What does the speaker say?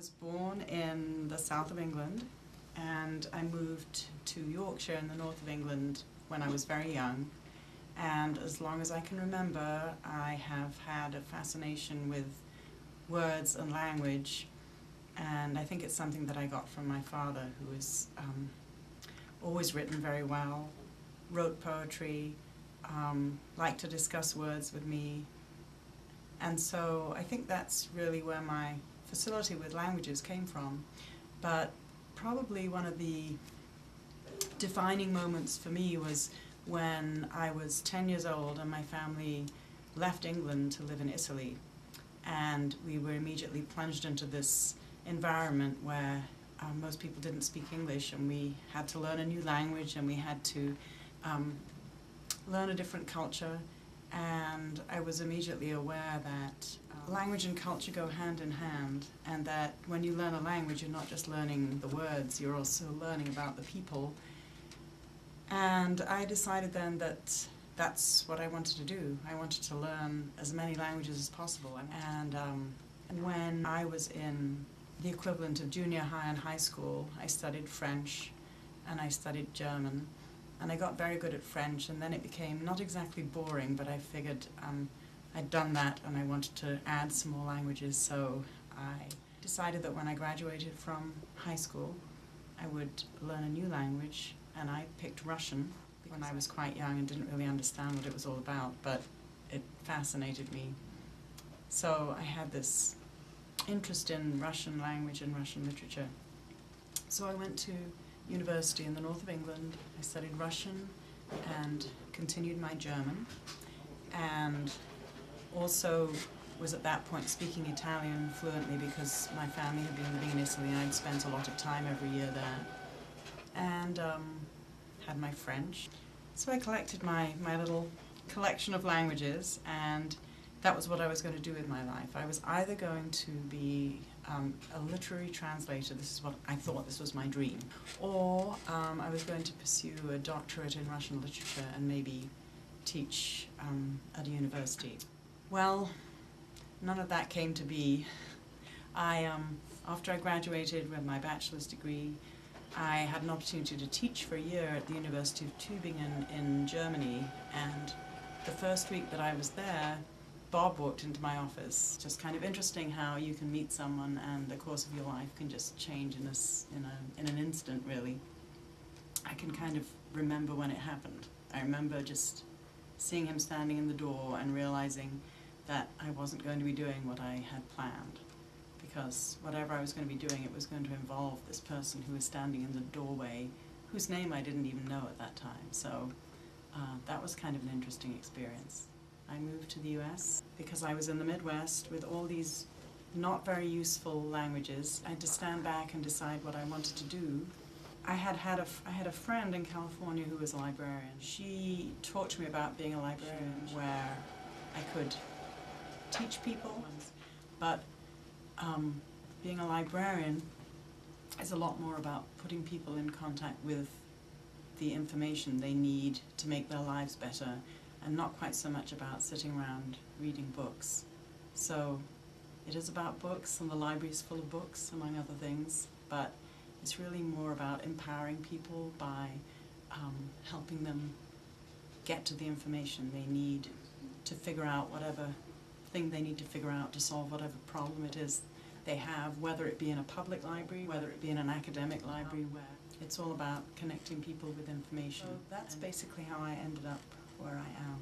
was born in the south of England, and I moved to Yorkshire in the north of England when I was very young. And as long as I can remember, I have had a fascination with words and language, and I think it's something that I got from my father, who was always written very well, wrote poetry, liked to discuss words with me. And so I think that's really where my facility with languages came from. But probably one of the defining moments for me was when I was 10 years old and my family left England to live in Italy. And we were immediately plunged into this environment where most people didn't speak English, and we had to learn a new language, and we had to learn a different culture. And I was immediately aware that language and culture go hand in hand, and that when you learn a language, you're not just learning the words, you're also learning about the people. And I decided then that that's what I wanted to do. I wanted to learn as many languages as possible. And when I was in the equivalent of junior high and high school, I studied French and I studied German. And I got very good at French, and then it became not exactly boring, but I figured I'd done that and I wanted to add some more languages, so I decided that when I graduated from high school, I would learn a new language, and I picked Russian when I was quite young and didn't really understand what it was all about, but it fascinated me. So I had this interest in Russian language and Russian literature. So I went to university in the north of England. I studied Russian and continued my German, and also was at that point speaking Italian fluently because my family had been living in Italy and I'd spent a lot of time every year there. And had my French. So I collected my little collection of languages, and that was what I was going to do with my life. I was either going to be a literary translator, this is what I thought, this was my dream, or I was going to pursue a doctorate in Russian literature and maybe teach at a university. Well, none of that came to be. After I graduated with my bachelor's degree, I had an opportunity to teach for a year at the University of Tübingen in Germany, and the first week that I was there, Bob walked into my office. It's just kind of interesting how you can meet someone and the course of your life can just change in an instant, really. I can kind of remember when it happened. I remember just seeing him standing in the door and realizing that I wasn't going to be doing what I had planned, because whatever I was going to be doing, it was going to involve this person who was standing in the doorway, whose name I didn't even know at that time. So that was kind of an interesting experience. I moved to the US because I was in the Midwest with all these not very useful languages. I had to stand back and decide what I wanted to do. I had a friend in California who was a librarian. She taught me about being a librarian, where I could teach people, but being a librarian is a lot more about putting people in contact with the information they need to make their lives better, and not quite so much about sitting around reading books. So it is about books, and the library is full of books, among other things, but it's really more about empowering people by helping them get to the information they need to figure out whatever thing they need to figure out to solve whatever problem it is they have, whether it be in a public library, whether it be in an academic library, where it's all about connecting people with information. So that's basically how I ended up where I am.